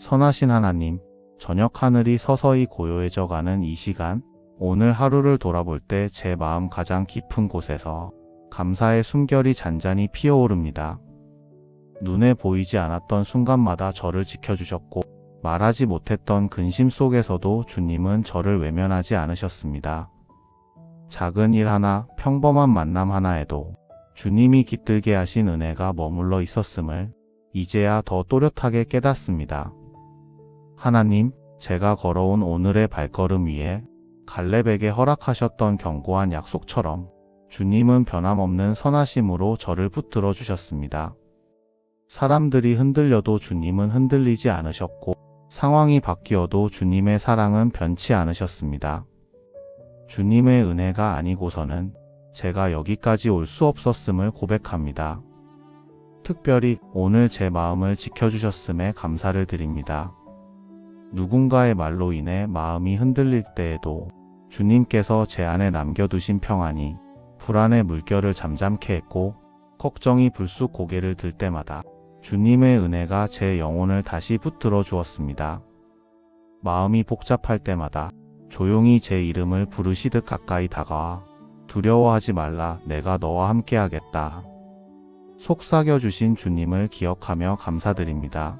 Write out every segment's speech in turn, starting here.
선하신 하나님, 저녁 하늘이 서서히 고요해져 가는 이 시간, 오늘 하루를 돌아볼 때 제 마음 가장 깊은 곳에서 감사의 숨결이 잔잔히 피어오릅니다. 눈에 보이지 않았던 순간마다 저를 지켜주셨고, 말하지 못했던 근심 속에서도 주님은 저를 외면하지 않으셨습니다. 작은 일 하나, 평범한 만남 하나에도 주님이 깃들게 하신 은혜가 머물러 있었음을 이제야 더 또렷하게 깨닫습니다. 하나님, 제가 걸어온 오늘의 발걸음 위에 갈렙에게 허락하셨던 견고한 약속처럼 주님은 변함없는 선하심으로 저를 붙들어 주셨습니다. 사람들이 흔들려도 주님은 흔들리지 않으셨고, 상황이 바뀌어도 주님의 사랑은 변치 않으셨습니다. 주님의 은혜가 아니고서는 제가 여기까지 올 수 없었음을 고백합니다. 특별히 오늘 제 마음을 지켜주셨음에 감사를 드립니다. 누군가의 말로 인해 마음이 흔들릴 때에도 주님께서 제 안에 남겨두신 평안이 불안의 물결을 잠잠케 했고, 걱정이 불쑥 고개를 들 때마다 주님의 은혜가 제 영혼을 다시 붙들어 주었습니다. 마음이 복잡할 때마다 조용히 제 이름을 부르시듯 가까이 다가와 두려워하지 말라, 내가 너와 함께 하겠다. 속삭여 주신 주님을 기억하며 감사드립니다.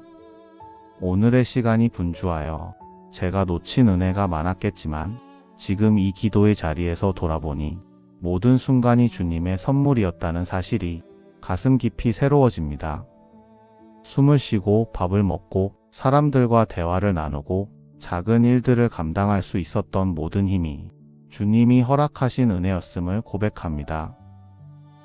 오늘의 시간이 분주하여 제가 놓친 은혜가 많았겠지만 지금 이 기도의 자리에서 돌아보니 모든 순간이 주님의 선물이었다는 사실이 가슴 깊이 새로워집니다. 숨을 쉬고 밥을 먹고 사람들과 대화를 나누고 작은 일들을 감당할 수 있었던 모든 힘이 주님이 허락하신 은혜였음을 고백합니다.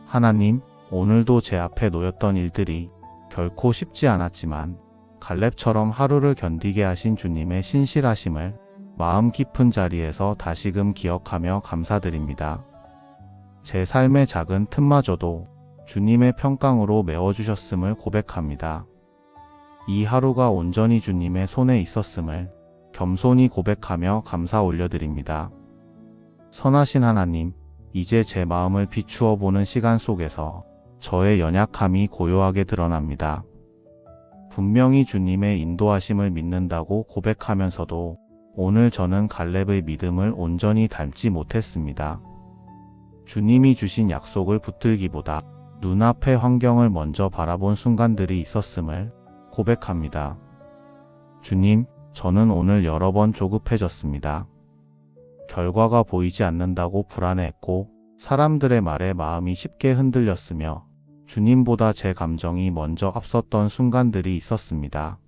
하나님, 오늘도 제 앞에 놓였던 일들이 결코 쉽지 않았지만 갈렙처럼 하루를 견디게 하신 주님의 신실하심을 마음 깊은 자리에서 다시금 기억하며 감사드립니다. 제 삶의 작은 틈마저도 주님의 평강으로 메워주셨음을 고백합니다. 이 하루가 온전히 주님의 손에 있었음을 겸손히 고백하며 감사 올려드립니다. 선하신 하나님, 이제 제 마음을 비추어 보는 시간 속에서 저의 연약함이 고요하게 드러납니다. 분명히 주님의 인도하심을 믿는다고 고백하면서도 오늘 저는 갈렙의 믿음을 온전히 닮지 못했습니다. 주님이 주신 약속을 붙들기보다 눈앞의 환경을 먼저 바라본 순간들이 있었음을 고백합니다. 주님, 저는 오늘 여러 번 조급해졌습니다. 결과가 보이지 않는다고 불안해했고, 사람들의 말에 마음이 쉽게 흔들렸으며 주님보다 제 감정이 먼저 앞섰던 순간들이 있었습니다.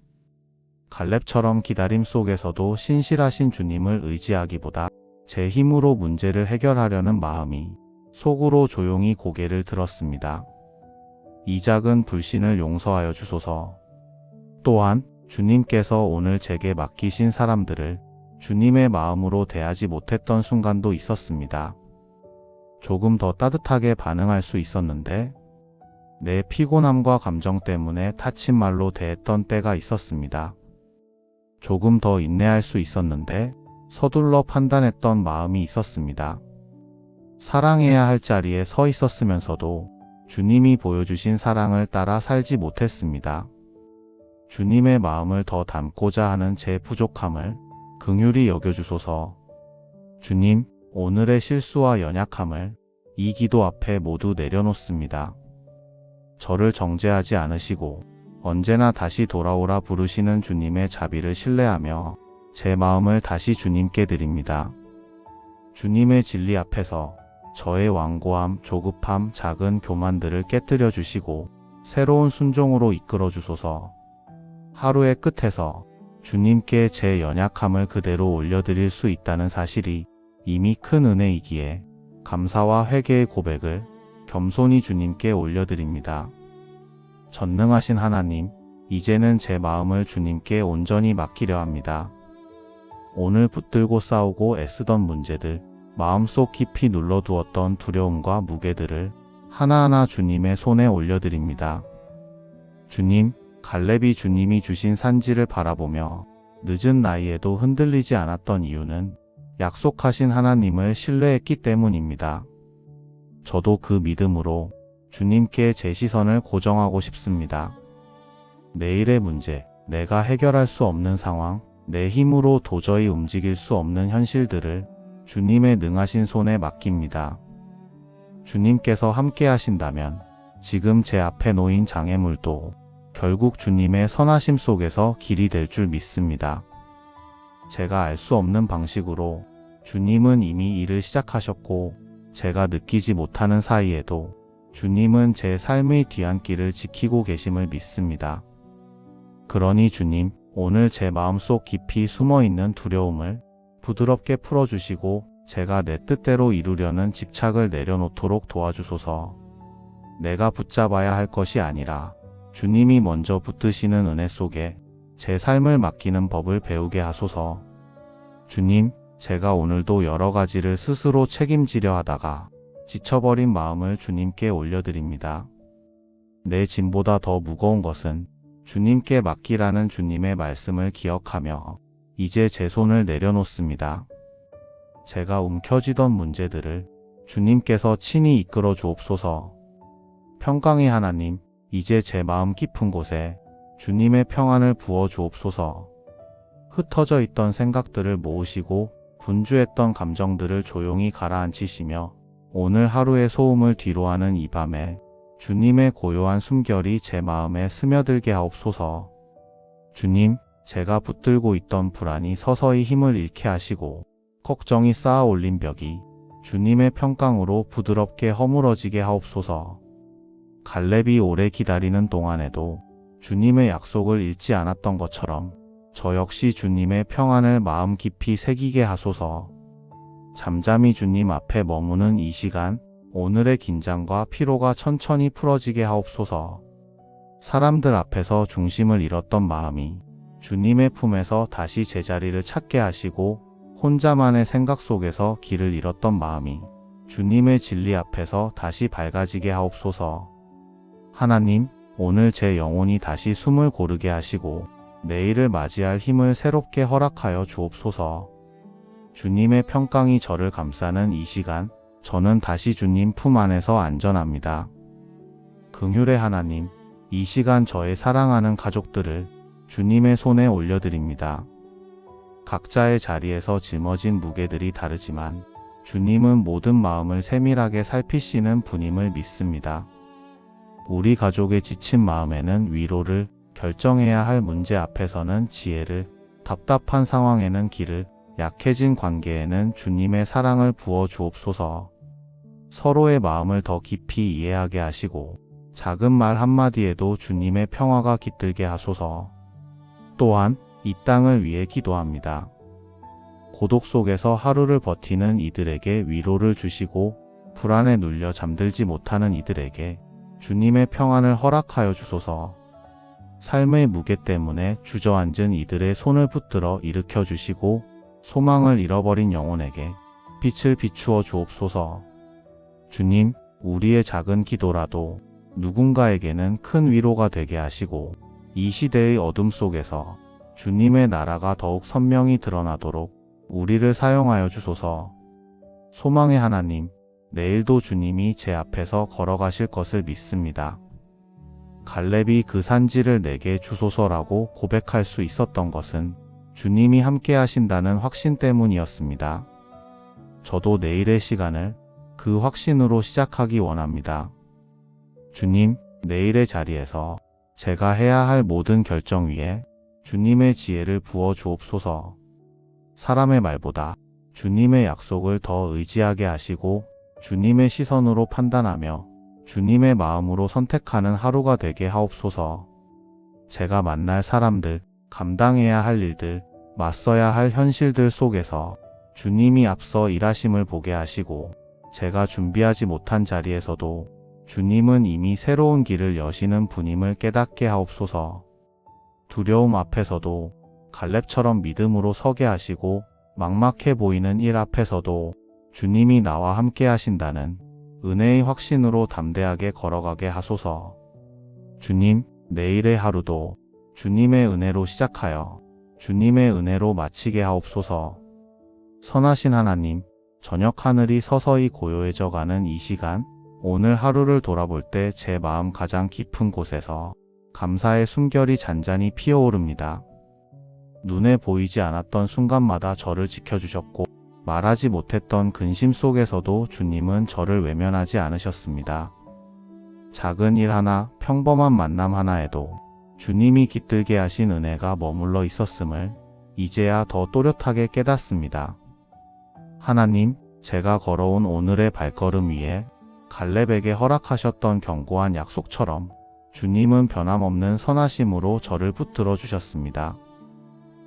갈렙처럼 기다림 속에서도 신실하신 주님을 의지하기보다 제 힘으로 문제를 해결하려는 마음이 속으로 조용히 고개를 들었습니다. 이 작은 불신을 용서하여 주소서. 또한 주님께서 오늘 제게 맡기신 사람들을 주님의 마음으로 대하지 못했던 순간도 있었습니다. 조금 더 따뜻하게 반응할 수 있었는데 내 피곤함과 감정 때문에 타친 말로 대했던 때가 있었습니다. 조금 더 인내할 수 있었는데 서둘러 판단했던 마음이 있었습니다. 사랑해야 할 자리에 서 있었으면서도 주님이 보여주신 사랑을 따라 살지 못했습니다. 주님의 마음을 더 담고자 하는 제 부족함을 긍휼히 여겨주소서. 주님, 오늘의 실수와 연약함을 이 기도 앞에 모두 내려놓습니다. 저를 정죄하지 않으시고 언제나 다시 돌아오라 부르시는 주님의 자비를 신뢰하며 제 마음을 다시 주님께 드립니다. 주님의 진리 앞에서 저의 완고함, 조급함, 작은 교만들을 깨뜨려 주시고 새로운 순종으로 이끌어 주소서. 하루의 끝에서 주님께 제 연약함을 그대로 올려드릴 수 있다는 사실이 이미 큰 은혜이기에 감사와 회개의 고백을 겸손히 주님께 올려드립니다. 전능하신 하나님, 이제는 제 마음을 주님께 온전히 맡기려 합니다. 오늘 붙들고 싸우고 애쓰던 문제들, 마음속 깊이 눌러두었던 두려움과 무게들을 하나하나 주님의 손에 올려드립니다. 주님, 갈렙이 주님이 주신 산지를 바라보며 늦은 나이에도 흔들리지 않았던 이유는 약속하신 하나님을 신뢰했기 때문입니다. 저도 그 믿음으로 주님께 제 시선을 고정하고 싶습니다. 내일의 문제, 내가 해결할 수 없는 상황, 내 힘으로 도저히 움직일 수 없는 현실들을 주님의 능하신 손에 맡깁니다. 주님께서 함께 하신다면 지금 제 앞에 놓인 장애물도 결국 주님의 선하심 속에서 길이 될 줄 믿습니다. 제가 알 수 없는 방식으로 주님은 이미 일을 시작하셨고, 제가 느끼지 못하는 사이에도 주님은 제 삶의 뒤안길을 지키고 계심을 믿습니다. 그러니 주님, 오늘 제 마음속 깊이 숨어있는 두려움을 부드럽게 풀어주시고 제가 내 뜻대로 이루려는 집착을 내려놓도록 도와주소서. 내가 붙잡아야 할 것이 아니라 주님이 먼저 붙드시는 은혜 속에 제 삶을 맡기는 법을 배우게 하소서. 주님, 제가 오늘도 여러 가지를 스스로 책임지려 하다가 지쳐버린 마음을 주님께 올려드립니다. 내 짐보다 더 무거운 것은 주님께 맡기라는 주님의 말씀을 기억하며 이제 제 손을 내려놓습니다. 제가 움켜쥐던 문제들을 주님께서 친히 이끌어 주옵소서. 평강의 하나님, 이제 제 마음 깊은 곳에 주님의 평안을 부어 주옵소서. 흩어져 있던 생각들을 모으시고 분주했던 감정들을 조용히 가라앉히시며 오늘 하루의 소음을 뒤로하는 이 밤에 주님의 고요한 숨결이 제 마음에 스며들게 하옵소서. 주님, 제가 붙들고 있던 불안이 서서히 힘을 잃게 하시고 걱정이 쌓아 올린 벽이 주님의 평강으로 부드럽게 허물어지게 하옵소서. 갈렙이 오래 기다리는 동안에도 주님의 약속을 잃지 않았던 것처럼 저 역시 주님의 평안을 마음 깊이 새기게 하소서. 잠잠히 주님 앞에 머무는 이 시간, 오늘의 긴장과 피로가 천천히 풀어지게 하옵소서. 사람들 앞에서 중심을 잃었던 마음이 주님의 품에서 다시 제자리를 찾게 하시고 혼자만의 생각 속에서 길을 잃었던 마음이 주님의 진리 앞에서 다시 밝아지게 하옵소서. 하나님, 오늘 제 영혼이 다시 숨을 고르게 하시고 내일을 맞이할 힘을 새롭게 허락하여 주옵소서. 주님의 평강이 저를 감싸는 이 시간, 저는 다시 주님 품 안에서 안전합니다. 긍휼의 하나님, 이 시간 저의 사랑하는 가족들을 주님의 손에 올려드립니다. 각자의 자리에서 짊어진 무게들이 다르지만 주님은 모든 마음을 세밀하게 살피시는 분임을 믿습니다. 우리 가족의 지친 마음에는 위로를, 결정해야 할 문제 앞에서는 지혜를, 답답한 상황에는 길을, 약해진 관계에는 주님의 사랑을 부어 주옵소서. 서로의 마음을 더 깊이 이해하게 하시고 작은 말 한마디에도 주님의 평화가 깃들게 하소서. 또한 이 땅을 위해 기도합니다. 고독 속에서 하루를 버티는 이들에게 위로를 주시고 불안에 눌려 잠들지 못하는 이들에게 주님의 평안을 허락하여 주소서. 삶의 무게 때문에 주저앉은 이들의 손을 붙들어 일으켜 주시고 소망을 잃어버린 영혼에게 빛을 비추어 주옵소서. 주님, 우리의 작은 기도라도 누군가에게는 큰 위로가 되게 하시고 이 시대의 어둠 속에서 주님의 나라가 더욱 선명히 드러나도록 우리를 사용하여 주소서. 소망의 하나님, 내일도 주님이 제 앞에서 걸어가실 것을 믿습니다. 갈렙이 그 산지를 내게 주소서라고 고백할 수 있었던 것은 주님이 함께 하신다는 확신 때문이었습니다. 저도 내일의 시간을 그 확신으로 시작하기 원합니다. 주님, 내일의 자리에서 제가 해야 할 모든 결정 위에 주님의 지혜를 부어 주옵소서. 사람의 말보다 주님의 약속을 더 의지하게 하시고 주님의 시선으로 판단하며 주님의 마음으로 선택하는 하루가 되게 하옵소서. 제가 만날 사람들, 감당해야 할 일들, 맞서야 할 현실들 속에서 주님이 앞서 일하심을 보게 하시고 제가 준비하지 못한 자리에서도 주님은 이미 새로운 길을 여시는 분임을 깨닫게 하옵소서. 두려움 앞에서도 갈렙처럼 믿음으로 서게 하시고 막막해 보이는 일 앞에서도 주님이 나와 함께 하신다는 은혜의 확신으로 담대하게 걸어가게 하소서. 주님, 내일의 하루도 주님의 은혜로 시작하여 주님의 은혜로 마치게 하옵소서. 선하신 하나님, 저녁 하늘이 서서히 고요해져 가는 이 시간, 오늘 하루를 돌아볼 때 제 마음 가장 깊은 곳에서 감사의 숨결이 잔잔히 피어오릅니다. 눈에 보이지 않았던 순간마다 저를 지켜주셨고 말하지 못했던 근심 속에서도 주님은 저를 외면하지 않으셨습니다. 작은 일 하나, 평범한 만남 하나에도 주님이 깃들게 하신 은혜가 머물러 있었음을 이제야 더 또렷하게 깨닫습니다. 하나님, 제가 걸어온 오늘의 발걸음 위에 갈렙에게 허락하셨던 견고한 약속처럼 주님은 변함없는 선하심으로 저를 붙들어 주셨습니다.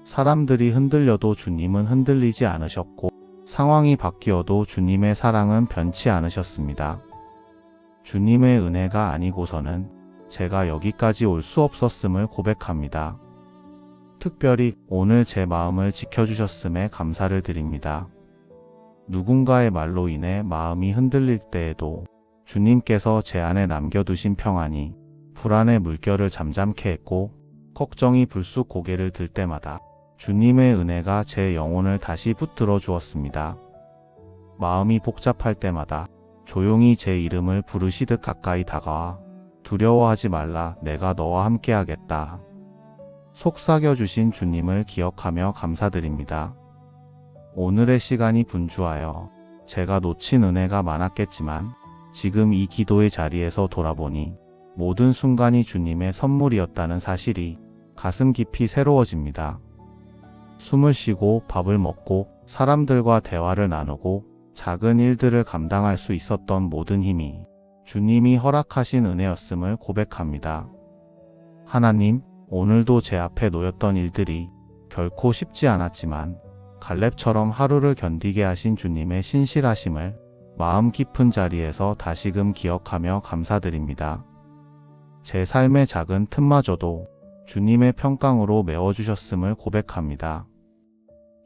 사람들이 흔들려도 주님은 흔들리지 않으셨고 상황이 바뀌어도 주님의 사랑은 변치 않으셨습니다. 주님의 은혜가 아니고서는 제가 여기까지 올 수 없었음을 고백합니다. 특별히 오늘 제 마음을 지켜주셨음에 감사를 드립니다. 누군가의 말로 인해 마음이 흔들릴 때에도 주님께서 제 안에 남겨두신 평안이 불안의 물결을 잠잠케 했고 걱정이 불쑥 고개를 들 때마다 주님의 은혜가 제 영혼을 다시 붙들어 주었습니다. 마음이 복잡할 때마다 조용히 제 이름을 부르시듯 가까이 다가와 두려워하지 말라, 내가 너와 함께하겠다. 속삭여주신 주님을 기억하며 감사드립니다. 오늘의 시간이 분주하여 제가 놓친 은혜가 많았겠지만 지금 이 기도의 자리에서 돌아보니 모든 순간이 주님의 선물이었다는 사실이 가슴 깊이 새로워집니다. 숨을 쉬고 밥을 먹고 사람들과 대화를 나누고 작은 일들을 감당할 수 있었던 모든 힘이 주님이 허락하신 은혜였음을 고백합니다. 하나님, 오늘도 제 앞에 놓였던 일들이 결코 쉽지 않았지만 갈렙처럼 하루를 견디게 하신 주님의 신실하심을 마음 깊은 자리에서 다시금 기억하며 감사드립니다. 제 삶의 작은 틈마저도 주님의 평강으로 메워주셨음을 고백합니다.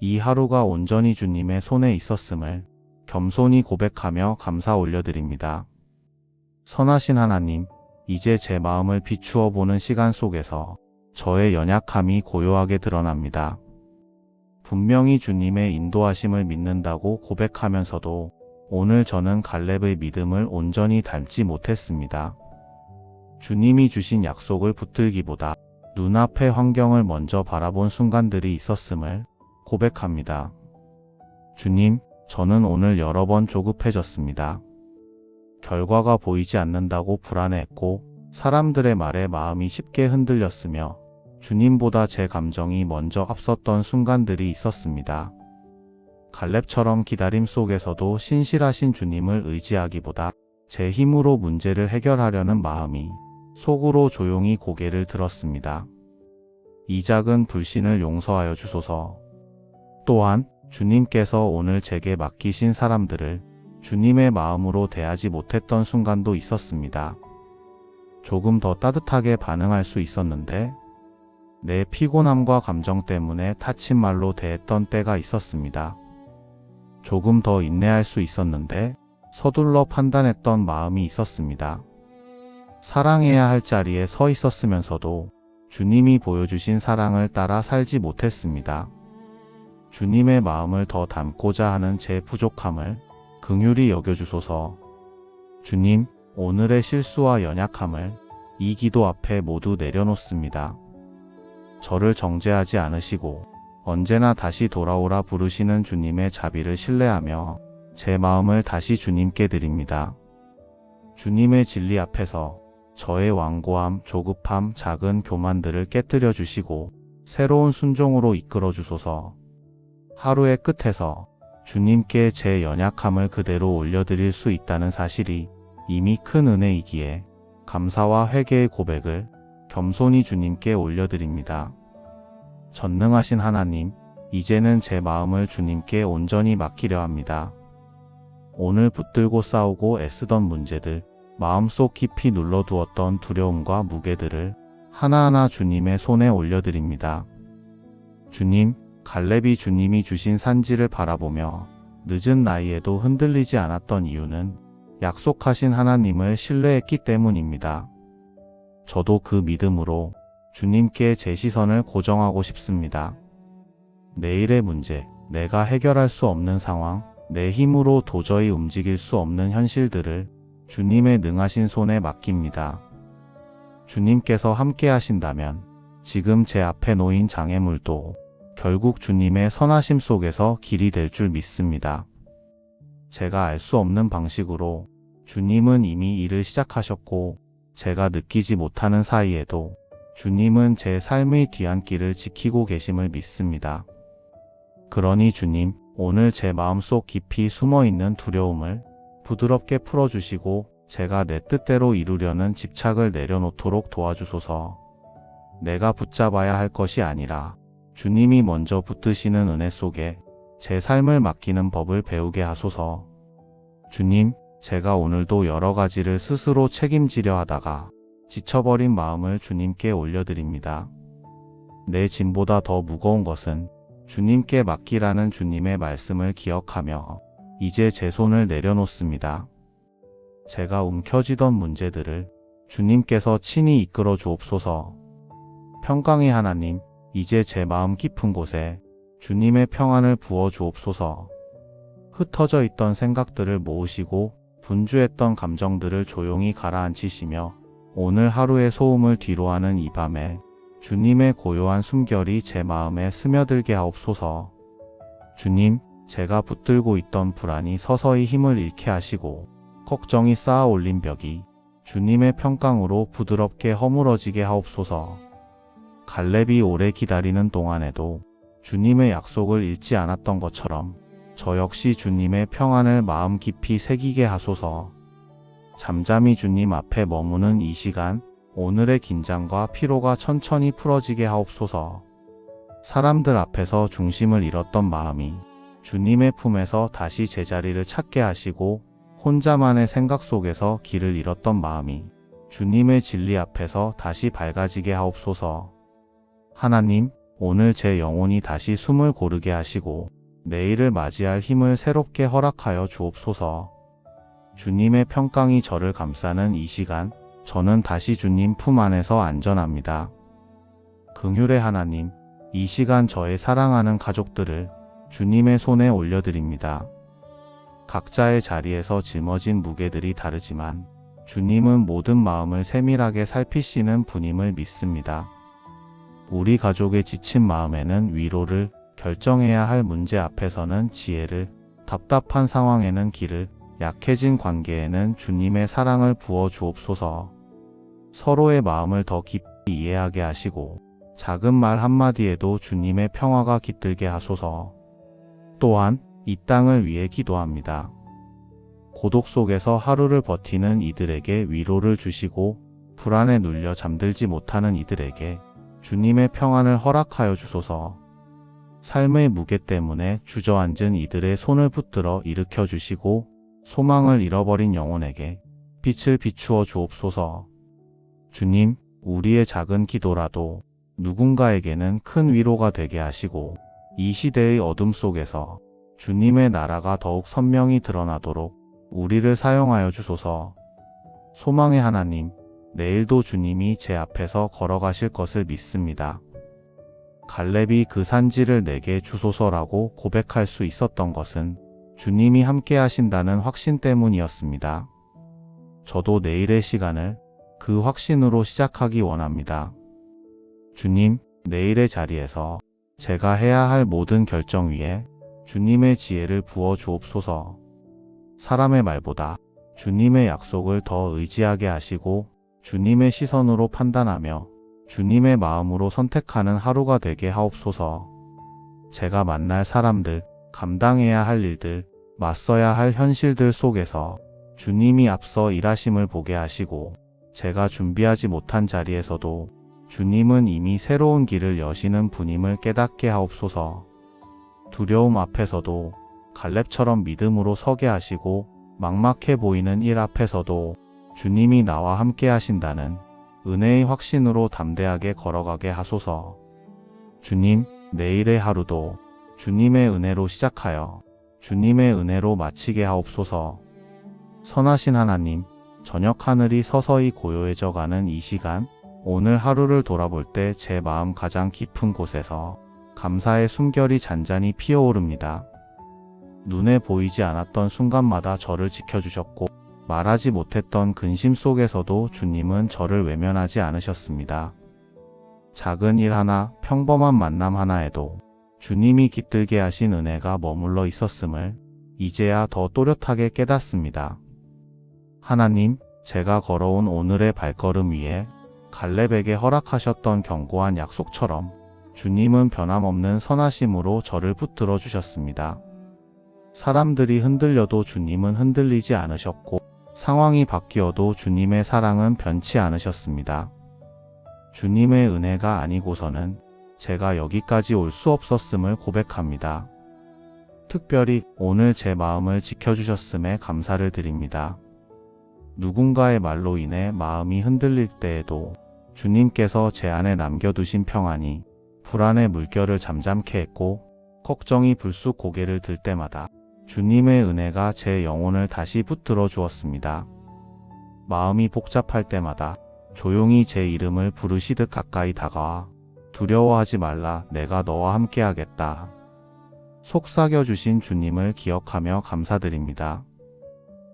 이 하루가 온전히 주님의 손에 있었음을 겸손히 고백하며 감사 올려드립니다. 선하신 하나님, 이제 제 마음을 비추어 보는 시간 속에서 저의 연약함이 고요하게 드러납니다. 분명히 주님의 인도하심을 믿는다고 고백하면서도 오늘 저는 갈렙의 믿음을 온전히 닮지 못했습니다. 주님이 주신 약속을 붙들기보다 눈앞의 환경을 먼저 바라본 순간들이 있었음을 고백합니다. 주님, 저는 오늘 여러 번 조급해졌습니다. 결과가 보이지 않는다고 불안해했고 사람들의 말에 마음이 쉽게 흔들렸으며 주님보다 제 감정이 먼저 앞섰던 순간들이 있었습니다. 갈렙처럼 기다림 속에서도 신실하신 주님을 의지하기보다 제 힘으로 문제를 해결하려는 마음이 속으로 조용히 고개를 들었습니다. 이 작은 불신을 용서하여 주소서. 또한 주님께서 오늘 제게 맡기신 사람들을 주님의 마음으로 대하지 못했던 순간도 있었습니다. 조금 더 따뜻하게 반응할 수 있었는데 내 피곤함과 감정 때문에 타친 말로 대했던 때가 있었습니다. 조금 더 인내할 수 있었는데 서둘러 판단했던 마음이 있었습니다. 사랑해야 할 자리에 서 있었으면서도 주님이 보여주신 사랑을 따라 살지 못했습니다. 주님의 마음을 더 담고자 하는 제 부족함을 긍휼히 여겨주소서. 주님, 오늘의 실수와 연약함을 이 기도 앞에 모두 내려놓습니다. 저를 정죄하지 않으시고 언제나 다시 돌아오라 부르시는 주님의 자비를 신뢰하며 제 마음을 다시 주님께 드립니다. 주님의 진리 앞에서 저의 완고함, 조급함, 작은 교만들을 깨뜨려 주시고 새로운 순종으로 이끌어 주소서. 하루의 끝에서 주님께 제 연약함을 그대로 올려드릴 수 있다는 사실이 이미 큰 은혜이기에 감사와 회개의 고백을 겸손히 주님께 올려드립니다. 전능하신 하나님, 이제는 제 마음을 주님께 온전히 맡기려 합니다. 오늘 붙들고 싸우고 애쓰던 문제들, 마음속 깊이 눌러두었던 두려움과 무게들을 하나하나 주님의 손에 올려드립니다. 주님, 갈렙이 주님이 주신 산지를 바라보며 늦은 나이에도 흔들리지 않았던 이유는 약속하신 하나님을 신뢰했기 때문입니다. 저도 그 믿음으로 주님께 제 시선을 고정하고 싶습니다. 내일의 문제, 내가 해결할 수 없는 상황, 내 힘으로 도저히 움직일 수 없는 현실들을 주님의 능하신 손에 맡깁니다. 주님께서 함께 하신다면 지금 제 앞에 놓인 장애물도 결국 주님의 선하심 속에서 길이 될 줄 믿습니다. 제가 알 수 없는 방식으로 주님은 이미 일을 시작하셨고 제가 느끼지 못하는 사이에도 주님은 제 삶의 뒤안길을 지키고 계심을 믿습니다. 그러니 주님, 오늘 제 마음속 깊이 숨어있는 두려움을 부드럽게 풀어주시고 제가 내 뜻대로 이루려는 집착을 내려놓도록 도와주소서. 내가 붙잡아야 할 것이 아니라 주님이 먼저 붙드시는 은혜 속에 제 삶을 맡기는 법을 배우게 하소서. 주님, 제가 오늘도 여러 가지를 스스로 책임지려 하다가 지쳐버린 마음을 주님께 올려드립니다. 내 짐보다 더 무거운 것은 주님께 맡기라는 주님의 말씀을 기억하며 이제 제 손을 내려놓습니다. 제가 움켜쥐던 문제들을 주님께서 친히 이끌어 주옵소서. 평강의 하나님, 이제 제 마음 깊은 곳에 주님의 평안을 부어 주옵소서. 흩어져 있던 생각들을 모으시고 분주했던 감정들을 조용히 가라앉히시며 오늘 하루의 소음을 뒤로하는 이 밤에 주님의 고요한 숨결이 제 마음에 스며들게 하옵소서. 주님, 제가 붙들고 있던 불안이 서서히 힘을 잃게 하시고 걱정이 쌓아 올린 벽이 주님의 평강으로 부드럽게 허물어지게 하옵소서. 갈렙이 오래 기다리는 동안에도 주님의 약속을 잃지 않았던 것처럼 저 역시 주님의 평안을 마음 깊이 새기게 하소서. 잠잠히 주님 앞에 머무는 이 시간, 오늘의 긴장과 피로가 천천히 풀어지게 하옵소서. 사람들 앞에서 중심을 잃었던 마음이 주님의 품에서 다시 제자리를 찾게 하시고 혼자만의 생각 속에서 길을 잃었던 마음이 주님의 진리 앞에서 다시 밝아지게 하옵소서. 하나님, 오늘 제 영혼이 다시 숨을 고르게 하시고 내일을 맞이할 힘을 새롭게 허락하여 주옵소서. 주님의 평강이 저를 감싸는 이 시간, 저는 다시 주님 품 안에서 안전합니다. 긍휼의 하나님, 이 시간 저의 사랑하는 가족들을 주님의 손에 올려드립니다. 각자의 자리에서 짊어진 무게들이 다르지만 주님은 모든 마음을 세밀하게 살피시는 분임을 믿습니다. 우리 가족의 지친 마음에는 위로를, 결정해야 할 문제 앞에서는 지혜를, 답답한 상황에는 길을, 약해진 관계에는 주님의 사랑을 부어 주옵소서. 서로의 마음을 더 깊이 이해하게 하시고 작은 말 한마디에도 주님의 평화가 깃들게 하소서. 또한 이 땅을 위해 기도합니다. 고독 속에서 하루를 버티는 이들에게 위로를 주시고 불안에 눌려 잠들지 못하는 이들에게 주님의 평안을 허락하여 주소서. 삶의 무게 때문에 주저앉은 이들의 손을 붙들어 일으켜 주시고 소망을 잃어버린 영혼에게 빛을 비추어 주옵소서. 주님, 우리의 작은 기도라도 누군가에게는 큰 위로가 되게 하시고 이 시대의 어둠 속에서 주님의 나라가 더욱 선명히 드러나도록 우리를 사용하여 주소서. 소망의 하나님, 내일도 주님이 제 앞에서 걸어가실 것을 믿습니다. 갈렙이 그 산지를 내게 주소서라고 고백할 수 있었던 것은 주님이 함께 하신다는 확신 때문이었습니다. 저도 내일의 시간을 그 확신으로 시작하기 원합니다. 주님, 내일의 자리에서 제가 해야 할 모든 결정 위에 주님의 지혜를 부어 주옵소서. 사람의 말보다 주님의 약속을 더 의지하게 하시고 주님의 시선으로 판단하며 주님의 마음으로 선택하는 하루가 되게 하옵소서. 제가 만날 사람들, 감당해야 할 일들, 맞서야 할 현실들 속에서 주님이 앞서 일하심을 보게 하시고 제가 준비하지 못한 자리에서도 주님은 이미 새로운 길을 여시는 분임을 깨닫게 하옵소서. 두려움 앞에서도 갈렙처럼 믿음으로 서게 하시고 막막해 보이는 일 앞에서도 주님이 나와 함께 하신다는 은혜의 확신으로 담대하게 걸어가게 하소서. 주님, 내일의 하루도 주님의 은혜로 시작하여 주님의 은혜로 마치게 하옵소서. 선하신 하나님, 저녁 하늘이 서서히 고요해져 가는 이 시간, 오늘 하루를 돌아볼 때 제 마음 가장 깊은 곳에서 감사의 숨결이 잔잔히 피어오릅니다. 눈에 보이지 않았던 순간마다 저를 지켜주셨고 말하지 못했던 근심 속에서도 주님은 저를 외면하지 않으셨습니다. 작은 일 하나, 평범한 만남 하나에도 주님이 깃들게 하신 은혜가 머물러 있었음을 이제야 더 또렷하게 깨닫습니다. 하나님, 제가 걸어온 오늘의 발걸음 위에 갈렙에게 허락하셨던 견고한 약속처럼 주님은 변함없는 선하심으로 저를 붙들어 주셨습니다. 사람들이 흔들려도 주님은 흔들리지 않으셨고, 상황이 바뀌어도 주님의 사랑은 변치 않으셨습니다. 주님의 은혜가 아니고서는 제가 여기까지 올 수 없었음을 고백합니다. 특별히 오늘 제 마음을 지켜주셨음에 감사를 드립니다. 누군가의 말로 인해 마음이 흔들릴 때에도 주님께서 제 안에 남겨두신 평안이 불안의 물결을 잠잠케 했고, 걱정이 불쑥 고개를 들 때마다 주님의 은혜가 제 영혼을 다시 붙들어 주었습니다. 마음이 복잡할 때마다 조용히 제 이름을 부르시듯 가까이 다가와 두려워하지 말라, 내가 너와 함께하겠다. 속삭여주신 주님을 기억하며 감사드립니다.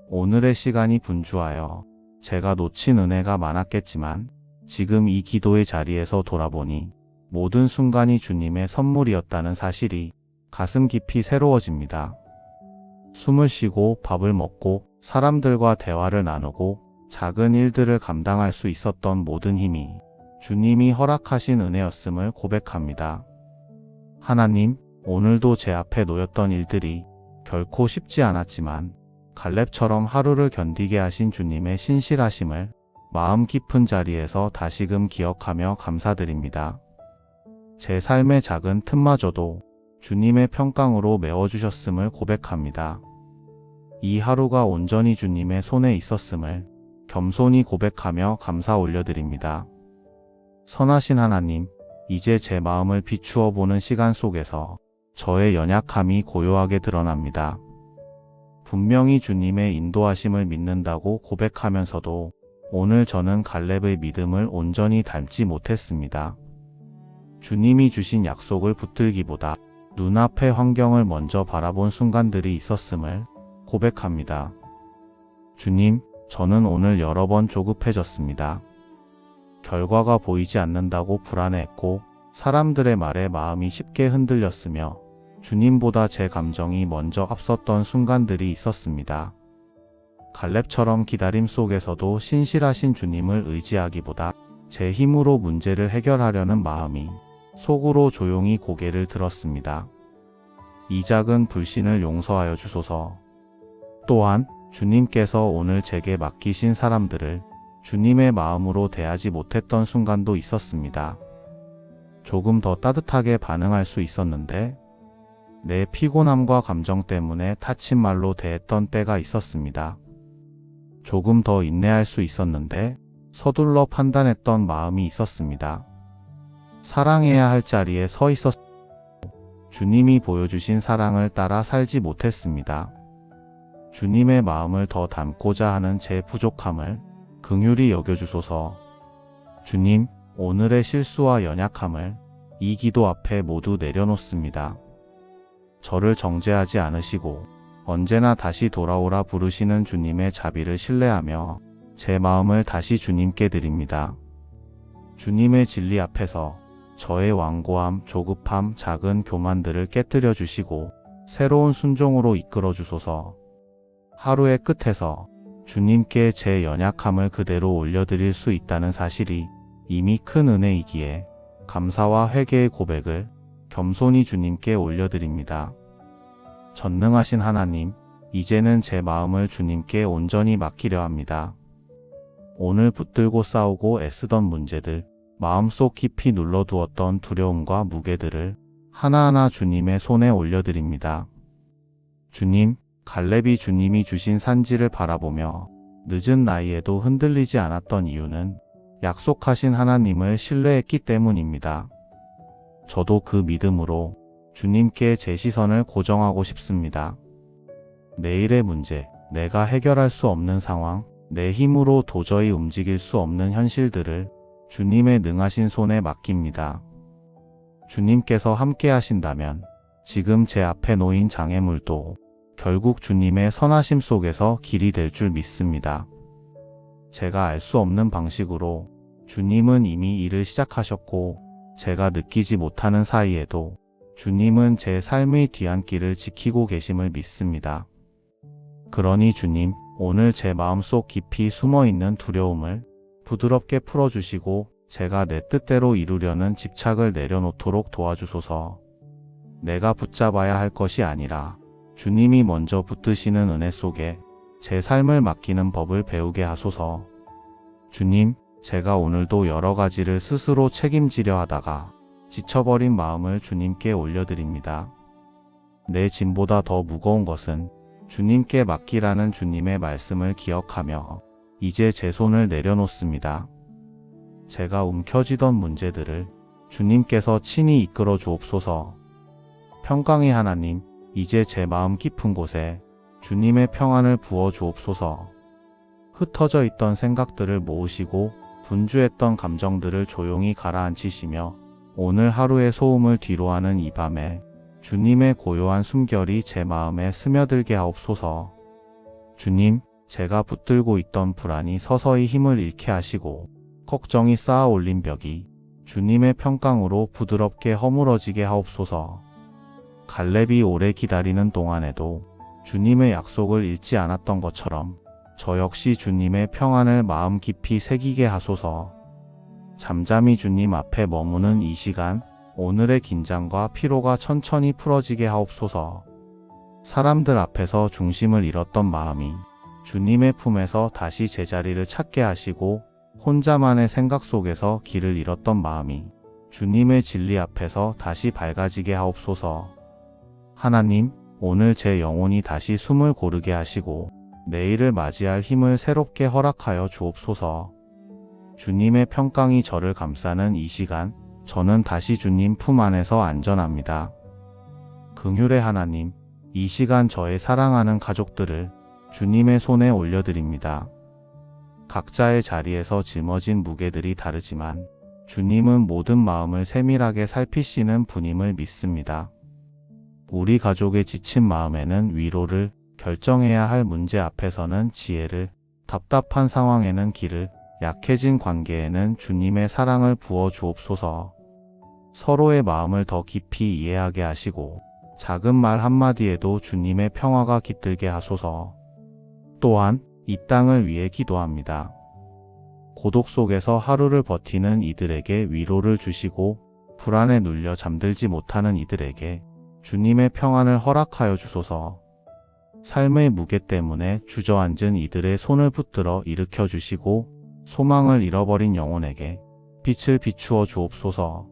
오늘의 시간이 분주하여 제가 놓친 은혜가 많았겠지만 지금 이 기도의 자리에서 돌아보니 모든 순간이 주님의 선물이었다는 사실이 가슴 깊이 새로워집니다. 숨을 쉬고 밥을 먹고 사람들과 대화를 나누고 작은 일들을 감당할 수 있었던 모든 힘이 주님이 허락하신 은혜였음을 고백합니다. 하나님, 오늘도 제 앞에 놓였던 일들이 결코 쉽지 않았지만 갈렙처럼 하루를 견디게 하신 주님의 신실하심을 마음 깊은 자리에서 다시금 기억하며 감사드립니다. 제 삶의 작은 틈마저도 주님의 평강으로 메워주셨음을 고백합니다. 이 하루가 온전히 주님의 손에 있었음을 겸손히 고백하며 감사 올려드립니다. 선하신 하나님, 이제 제 마음을 비추어 보는 시간 속에서 저의 연약함이 고요하게 드러납니다. 분명히 주님의 인도하심을 믿는다고 고백하면서도 오늘 저는 갈렙의 믿음을 온전히 닮지 못했습니다. 주님이 주신 약속을 붙들기보다 눈앞의 환경을 먼저 바라본 순간들이 있었음을 고백합니다. 주님, 저는 오늘 여러 번 조급해졌습니다. 결과가 보이지 않는다고 불안해했고 사람들의 말에 마음이 쉽게 흔들렸으며 주님보다 제 감정이 먼저 앞섰던 순간들이 있었습니다. 갈렙처럼 기다림 속에서도 신실하신 주님을 의지하기보다 제 힘으로 문제를 해결하려는 마음이 속으로 조용히 고개를 들었습니다. 이 작은 불신을 용서하여 주소서. 또한 주님께서 오늘 제게 맡기신 사람들을 주님의 마음으로 대하지 못했던 순간도 있었습니다. 조금 더 따뜻하게 반응할 수 있었는데 내 피곤함과 감정 때문에 타친 말로 대했던 때가 있었습니다. 조금 더 인내할 수 있었는데 서둘러 판단했던 마음이 있었습니다. 사랑해야 할 자리에 서 있었고 주님이 보여주신 사랑을 따라 살지 못했습니다. 주님의 마음을 더 담고자 하는 제 부족함을 긍휼히 여겨주소서. 주님, 오늘의 실수와 연약함을 이 기도 앞에 모두 내려놓습니다. 저를 정죄하지 않으시고 언제나 다시 돌아오라 부르시는 주님의 자비를 신뢰하며 제 마음을 다시 주님께 드립니다. 주님의 진리 앞에서 저의 완고함, 조급함, 작은 교만들을 깨뜨려 주시고 새로운 순종으로 이끌어 주소서. 하루의 끝에서 주님께 제 연약함을 그대로 올려드릴 수 있다는 사실이 이미 큰 은혜이기에 감사와 회개의 고백을 겸손히 주님께 올려드립니다. 전능하신 하나님, 이제는 제 마음을 주님께 온전히 맡기려 합니다. 오늘 붙들고 싸우고 애쓰던 문제들, 마음속 깊이 눌러두었던 두려움과 무게들을 하나하나 주님의 손에 올려드립니다. 주님, 갈렙이 주님이 주신 산지를 바라보며 늦은 나이에도 흔들리지 않았던 이유는 약속하신 하나님을 신뢰했기 때문입니다. 저도 그 믿음으로 주님께 제 시선을 고정하고 싶습니다. 내일의 문제, 내가 해결할 수 없는 상황, 내 힘으로 도저히 움직일 수 없는 현실들을 주님의 능하신 손에 맡깁니다. 주님께서 함께 하신다면 지금 제 앞에 놓인 장애물도 결국 주님의 선하심 속에서 길이 될 줄 믿습니다. 제가 알 수 없는 방식으로 주님은 이미 일을 시작하셨고, 제가 느끼지 못하는 사이에도 주님은 제 삶의 뒤안길을 지키고 계심을 믿습니다. 그러니 주님, 오늘 제 마음속 깊이 숨어있는 두려움을 부드럽게 풀어주시고 제가 내 뜻대로 이루려는 집착을 내려놓도록 도와주소서. 내가 붙잡아야 할 것이 아니라 주님이 먼저 붙드시는 은혜 속에 제 삶을 맡기는 법을 배우게 하소서. 주님, 제가 오늘도 여러 가지를 스스로 책임지려 하다가 지쳐버린 마음을 주님께 올려드립니다. 내 짐보다 더 무거운 것은 주님께 맡기라는 주님의 말씀을 기억하며 이제 제 손을 내려놓습니다. 제가 움켜쥐던 문제들을 주님께서 친히 이끌어 주옵소서. 평강의 하나님, 이제 제 마음 깊은 곳에 주님의 평안을 부어 주옵소서. 흩어져 있던 생각들을 모으시고 분주했던 감정들을 조용히 가라앉히시며 오늘 하루의 소음을 뒤로하는 이 밤에 주님의 고요한 숨결이 제 마음에 스며들게 하옵소서. 주님, 제가 붙들고 있던 불안이 서서히 힘을 잃게 하시고 걱정이 쌓아 올린 벽이 주님의 평강으로 부드럽게 허물어지게 하옵소서. 갈렙이 오래 기다리는 동안에도 주님의 약속을 잃지 않았던 것처럼 저 역시 주님의 평안을 마음 깊이 새기게 하소서. 잠잠히 주님 앞에 머무는 이 시간, 오늘의 긴장과 피로가 천천히 풀어지게 하옵소서. 사람들 앞에서 중심을 잃었던 마음이 주님의 품에서 다시 제자리를 찾게 하시고 혼자만의 생각 속에서 길을 잃었던 마음이 주님의 진리 앞에서 다시 밝아지게 하옵소서. 하나님, 오늘 제 영혼이 다시 숨을 고르게 하시고 내일을 맞이할 힘을 새롭게 허락하여 주옵소서. 주님의 평강이 저를 감싸는 이 시간, 저는 다시 주님 품 안에서 안전합니다. 긍휼의 하나님, 이 시간 저의 사랑하는 가족들을 주님의 손에 올려드립니다. 각자의 자리에서 짊어진 무게들이 다르지만 주님은 모든 마음을 세밀하게 살피시는 분임을 믿습니다. 우리 가족의 지친 마음에는 위로를, 결정해야 할 문제 앞에서는 지혜를, 답답한 상황에는 길을, 약해진 관계에는 주님의 사랑을 부어 주옵소서. 서로의 마음을 더 깊이 이해하게 하시고 작은 말 한마디에도 주님의 평화가 깃들게 하소서. 또한 이 땅을 위해 기도합니다. 고독 속에서 하루를 버티는 이들에게 위로를 주시고 불안에 눌려 잠들지 못하는 이들에게 주님의 평안을 허락하여 주소서. 삶의 무게 때문에 주저앉은 이들의 손을 붙들어 일으켜 주시고 소망을 잃어버린 영혼에게 빛을 비추어 주옵소서.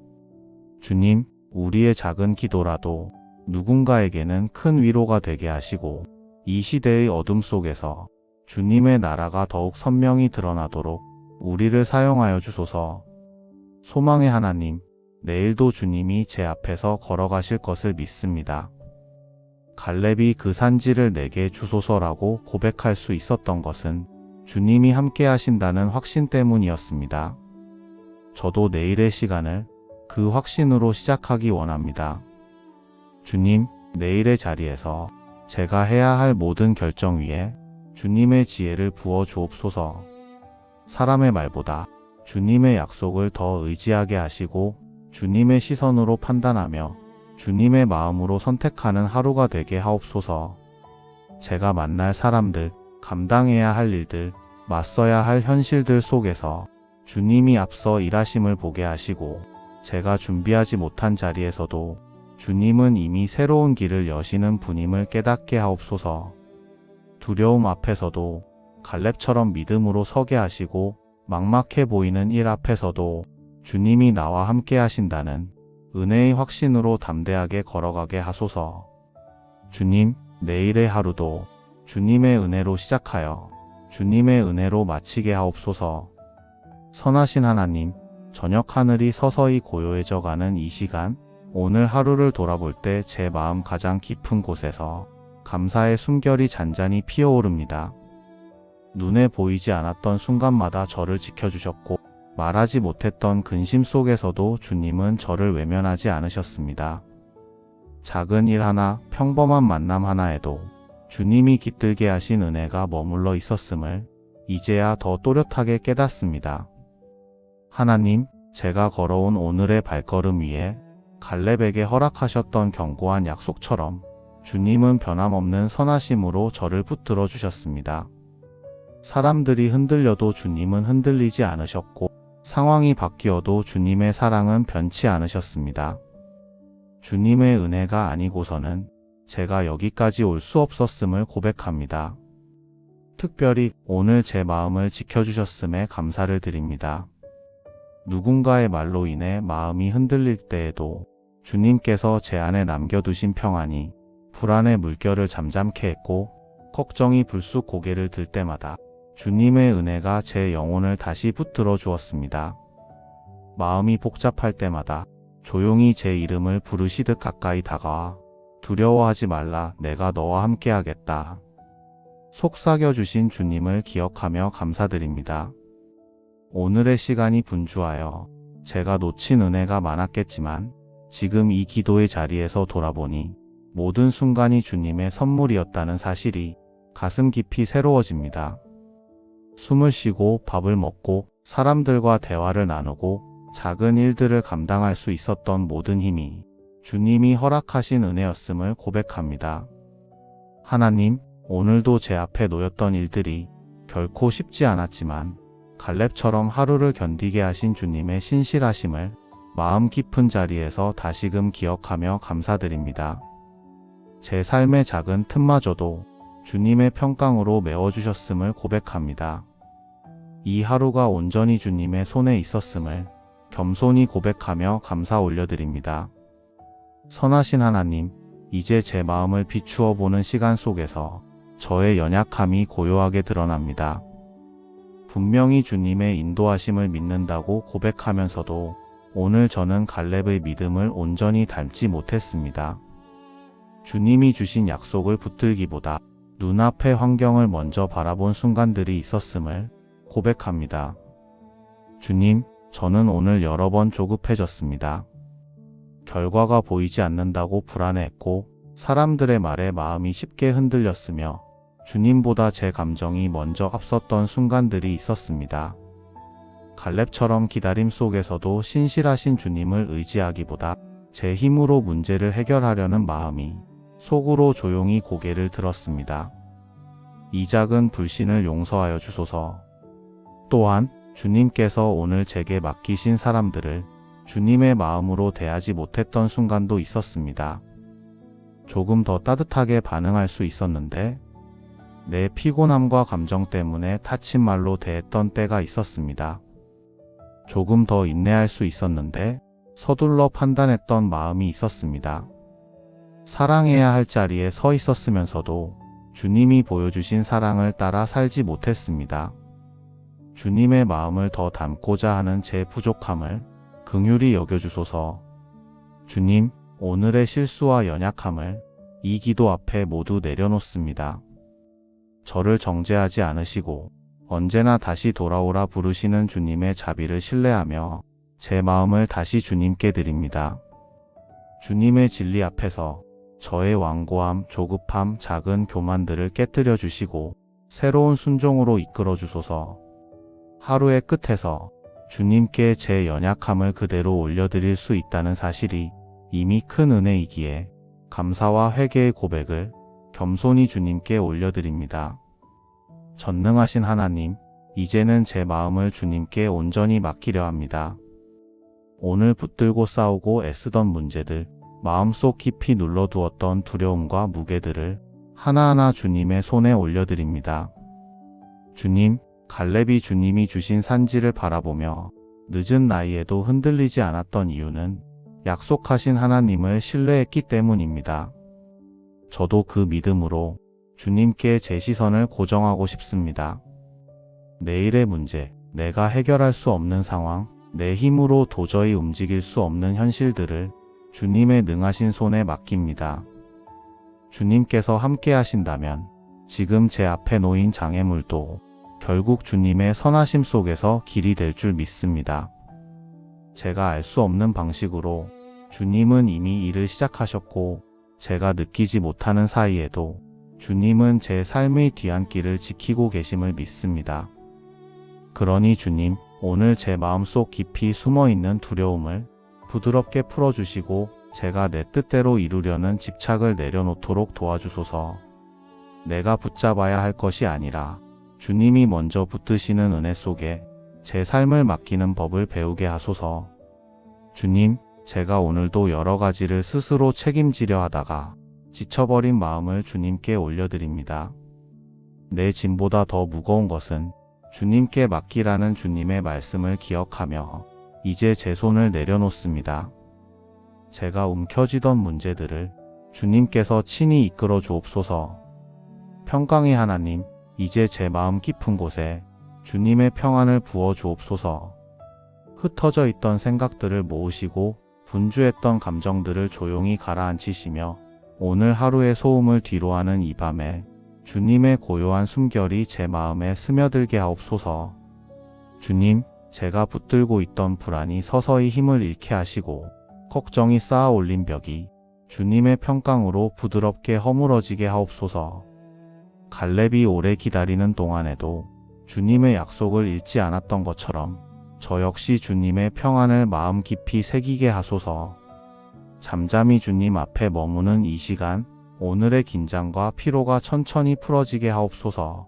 주님, 우리의 작은 기도라도 누군가에게는 큰 위로가 되게 하시고 이 시대의 어둠 속에서 주님의 나라가 더욱 선명히 드러나도록 우리를 사용하여 주소서. 소망의 하나님, 내일도 주님이 제 앞에서 걸어가실 것을 믿습니다. 갈렙이 그 산지를 내게 주소서라고 고백할 수 있었던 것은 주님이 함께 하신다는 확신 때문이었습니다. 저도 내일의 시간을 그 확신으로 시작하기 원합니다. 주님, 내일의 자리에서 제가 해야 할 모든 결정 위에 주님의 지혜를 부어 주옵소서. 사람의 말보다 주님의 약속을 더 의지하게 하시고 주님의 시선으로 판단하며 주님의 마음으로 선택하는 하루가 되게 하옵소서. 제가 만날 사람들, 감당해야 할 일들, 맞서야 할 현실들 속에서 주님이 앞서 일하심을 보게 하시고 제가 준비하지 못한 자리에서도 주님은 이미 새로운 길을 여시는 분임을 깨닫게 하옵소서. 두려움 앞에서도 갈렙처럼 믿음으로 서게 하시고 막막해 보이는 일 앞에서도 주님이 나와 함께 하신다는 은혜의 확신으로 담대하게 걸어가게 하소서. 주님, 내일의 하루도 주님의 은혜로 시작하여 주님의 은혜로 마치게 하옵소서. 선하신 하나님, 저녁 하늘이 서서히 고요해져가는 이 시간, 오늘 하루를 돌아볼 때 제 마음 가장 깊은 곳에서 감사의 숨결이 잔잔히 피어오릅니다. 눈에 보이지 않았던 순간마다 저를 지켜주셨고 말하지 못했던 근심 속에서도 주님은 저를 외면하지 않으셨습니다. 작은 일 하나, 평범한 만남 하나에도 주님이 깃들게 하신 은혜가 머물러 있었음을 이제야 더 또렷하게 깨닫습니다. 하나님, 제가 걸어온 오늘의 발걸음 위에 갈렙에게 허락하셨던 견고한 약속처럼 주님은 변함없는 선하심으로 저를 붙들어 주셨습니다. 사람들이 흔들려도 주님은 흔들리지 않으셨고, 상황이 바뀌어도 주님의 사랑은 변치 않으셨습니다. 주님의 은혜가 아니고서는 제가 여기까지 올 수 없었음을 고백합니다. 특별히 오늘 제 마음을 지켜주셨음에 감사를 드립니다. 누군가의 말로 인해 마음이 흔들릴 때에도 주님께서 제 안에 남겨두신 평안이 불안의 물결을 잠잠케 했고, 걱정이 불쑥 고개를 들 때마다 주님의 은혜가 제 영혼을 다시 붙들어 주었습니다. 마음이 복잡할 때마다 조용히 제 이름을 부르시듯 가까이 다가와 두려워하지 말라, 내가 너와 함께하겠다. 속삭여주신 주님을 기억하며 감사드립니다. 오늘의 시간이 분주하여 제가 놓친 은혜가 많았겠지만 지금 이 기도의 자리에서 돌아보니 모든 순간이 주님의 선물이었다는 사실이 가슴 깊이 새로워집니다. 숨을 쉬고 밥을 먹고 사람들과 대화를 나누고 작은 일들을 감당할 수 있었던 모든 힘이 주님이 허락하신 은혜였음을 고백합니다. 하나님, 오늘도 제 앞에 놓였던 일들이 결코 쉽지 않았지만 갈렙처럼 하루를 견디게 하신 주님의 신실하심을 마음 깊은 자리에서 다시금 기억하며 감사드립니다. 제 삶의 작은 틈마저도 주님의 평강으로 메워주셨음을 고백합니다. 이 하루가 온전히 주님의 손에 있었음을 겸손히 고백하며 감사 올려드립니다. 선하신 하나님, 이제 제 마음을 비추어 보는 시간 속에서 저의 연약함이 고요하게 드러납니다. 분명히 주님의 인도하심을 믿는다고 고백하면서도 오늘 저는 갈렙의 믿음을 온전히 닮지 못했습니다. 주님이 주신 약속을 붙들기보다 눈앞의 환경을 먼저 바라본 순간들이 있었음을 고백합니다. 주님, 저는 오늘 여러 번 조급해졌습니다. 결과가 보이지 않는다고 불안해했고 사람들의 말에 마음이 쉽게 흔들렸으며 주님보다 제 감정이 먼저 앞섰던 순간들이 있었습니다. 갈렙처럼 기다림 속에서도 신실하신 주님을 의지하기보다 제 힘으로 문제를 해결하려는 마음이 속으로 조용히 고개를 들었습니다. 이 작은 불신을 용서하여 주소서. 또한 주님께서 오늘 제게 맡기신 사람들을 주님의 마음으로 대하지 못했던 순간도 있었습니다. 조금 더 따뜻하게 반응할 수 있었는데 내 피곤함과 감정 때문에 타친 말로 대했던 때가 있었습니다. 조금 더 인내할 수 있었는데 서둘러 판단했던 마음이 있었습니다. 사랑해야 할 자리에 서 있었으면서도 주님이 보여주신 사랑을 따라 살지 못했습니다. 주님의 마음을 더 담고자 하는 제 부족함을 긍휼히 여겨주소서. 주님, 오늘의 실수와 연약함을 이 기도 앞에 모두 내려놓습니다. 저를 정죄하지 않으시고 언제나 다시 돌아오라 부르시는 주님의 자비를 신뢰하며 제 마음을 다시 주님께 드립니다. 주님의 진리 앞에서 저의 완고함, 조급함, 작은 교만들을 깨뜨려 주시고 새로운 순종으로 이끌어 주소서. 하루의 끝에서 주님께 제 연약함을 그대로 올려드릴 수 있다는 사실이 이미 큰 은혜이기에 감사와 회개의 고백을 겸손히 주님께 올려드립니다. 전능하신 하나님, 이제는 제 마음을 주님께 온전히 맡기려 합니다. 오늘 붙들고 싸우고 애쓰던 문제들, 마음속 깊이 눌러두었던 두려움과 무게들을 하나하나 주님의 손에 올려드립니다. 주님, 갈렙이 주님이 주신 산지를 바라보며 늦은 나이에도 흔들리지 않았던 이유는 약속하신 하나님을 신뢰했기 때문입니다. 저도 그 믿음으로 주님께 제 시선을 고정하고 싶습니다. 내일의 문제, 내가 해결할 수 없는 상황, 내 힘으로 도저히 움직일 수 없는 현실들을 주님의 능하신 손에 맡깁니다. 주님께서 함께 하신다면 지금 제 앞에 놓인 장애물도 결국 주님의 선하심 속에서 길이 될 줄 믿습니다. 제가 알 수 없는 방식으로 주님은 이미 일을 시작하셨고 제가 느끼지 못하는 사이에도 주님은 제 삶의 뒤안길을 지키고 계심을 믿습니다. 그러니 주님, 오늘 제 마음속 깊이 숨어있는 두려움을 부드럽게 풀어주시고 제가 내 뜻대로 이루려는 집착을 내려놓도록 도와주소서. 내가 붙잡아야 할 것이 아니라 주님이 먼저 붙드시는 은혜 속에 제 삶을 맡기는 법을 배우게 하소서. 주님, 제가 오늘도 여러 가지를 스스로 책임지려 하다가 지쳐버린 마음을 주님께 올려드립니다. 내 짐보다 더 무거운 것은 주님께 맡기라는 주님의 말씀을 기억하며 이제 제 손을 내려놓습니다. 제가 움켜쥐던 문제들을 주님께서 친히 이끌어 주옵소서. 평강의 하나님, 이제 제 마음 깊은 곳에 주님의 평안을 부어 주옵소서. 흩어져 있던 생각들을 모으시고 분주했던 감정들을 조용히 가라앉히시며 오늘 하루의 소음을 뒤로하는 이 밤에 주님의 고요한 숨결이 제 마음에 스며들게 하옵소서. 주님, 제가 붙들고 있던 불안이 서서히 힘을 잃게 하시고 걱정이 쌓아 올린 벽이 주님의 평강으로 부드럽게 허물어지게 하옵소서. 갈렙이 오래 기다리는 동안에도 주님의 약속을 잃지 않았던 것처럼 저 역시 주님의 평안을 마음 깊이 새기게 하소서. 잠잠히 주님 앞에 머무는 이 시간, 오늘의 긴장과 피로가 천천히 풀어지게 하옵소서.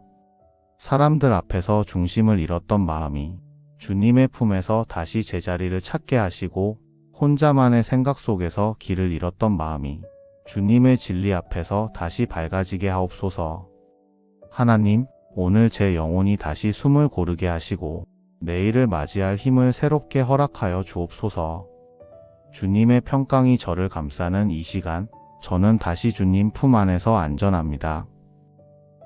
사람들 앞에서 중심을 잃었던 마음이 주님의 품에서 다시 제자리를 찾게 하시고 혼자만의 생각 속에서 길을 잃었던 마음이 주님의 진리 앞에서 다시 밝아지게 하옵소서. 하나님, 오늘 제 영혼이 다시 숨을 고르게 하시고 내일을 맞이할 힘을 새롭게 허락하여 주옵소서. 주님의 평강이 저를 감싸는 이 시간, 저는 다시 주님 품 안에서 안전합니다.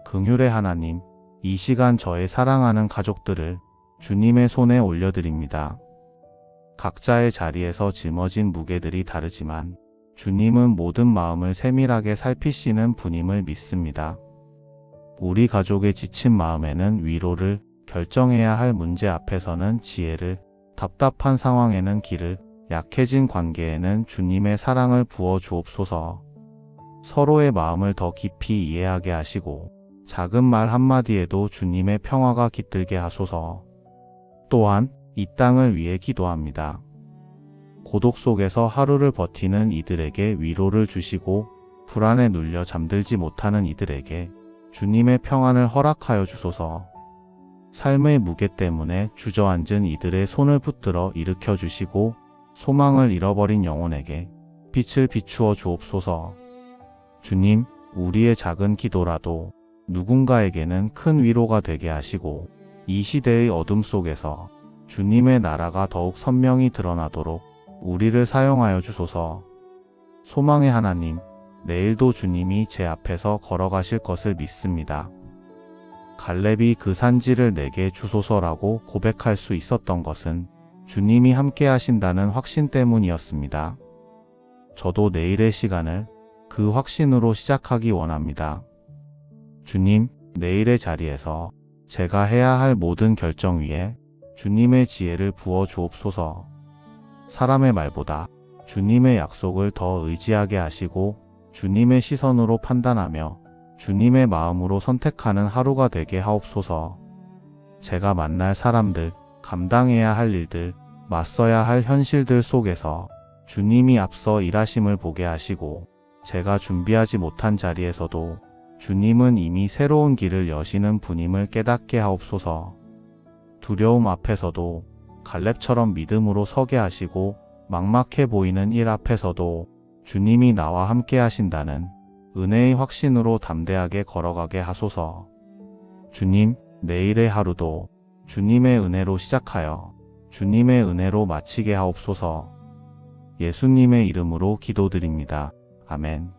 긍휼의 하나님, 이 시간 저의 사랑하는 가족들을 주님의 손에 올려드립니다. 각자의 자리에서 짊어진 무게들이 다르지만 주님은 모든 마음을 세밀하게 살피시는 분임을 믿습니다. 우리 가족의 지친 마음에는 위로를, 결정해야 할 문제 앞에서는 지혜를, 답답한 상황에는 길을, 약해진 관계에는 주님의 사랑을 부어 주옵소서. 서로의 마음을 더 깊이 이해하게 하시고 작은 말 한마디에도 주님의 평화가 깃들게 하소서. 또한 이 땅을 위해 기도합니다. 고독 속에서 하루를 버티는 이들에게 위로를 주시고 불안에 눌려 잠들지 못하는 이들에게 주님의 평안을 허락하여 주소서. 삶의 무게 때문에 주저앉은 이들의 손을 붙들어 일으켜 주시고 소망을 잃어버린 영혼에게 빛을 비추어 주옵소서. 주님, 우리의 작은 기도라도 누군가에게는 큰 위로가 되게 하시고 이 시대의 어둠 속에서 주님의 나라가 더욱 선명히 드러나도록 우리를 사용하여 주소서. 소망의 하나님, 내일도 주님이 제 앞에서 걸어가실 것을 믿습니다. 갈렙이 그 산지를 내게 주소서라고 고백할 수 있었던 것은 주님이 함께 하신다는 확신 때문이었습니다. 저도 내일의 시간을 그 확신으로 시작하기 원합니다. 주님, 내일의 자리에서 제가 해야 할 모든 결정 위에 주님의 지혜를 부어 주옵소서. 사람의 말보다 주님의 약속을 더 의지하게 하시고 주님의 시선으로 판단하며 주님의 마음으로 선택하는 하루가 되게 하옵소서. 제가 만날 사람들, 감당해야 할 일들, 맞서야 할 현실들 속에서 주님이 앞서 일하심을 보게 하시고 제가 준비하지 못한 자리에서도 주님은 이미 새로운 길을 여시는 분임을 깨닫게 하옵소서. 두려움 앞에서도 갈렙처럼 믿음으로 서게 하시고 막막해 보이는 일 앞에서도 주님이 나와 함께 하신다는 은혜의 확신으로 담대하게 걸어가게 하소서. 주님, 내일의 하루도 주님의 은혜로 시작하여 주님의 은혜로 마치게 하옵소서. 예수님의 이름으로 기도드립니다. 아멘.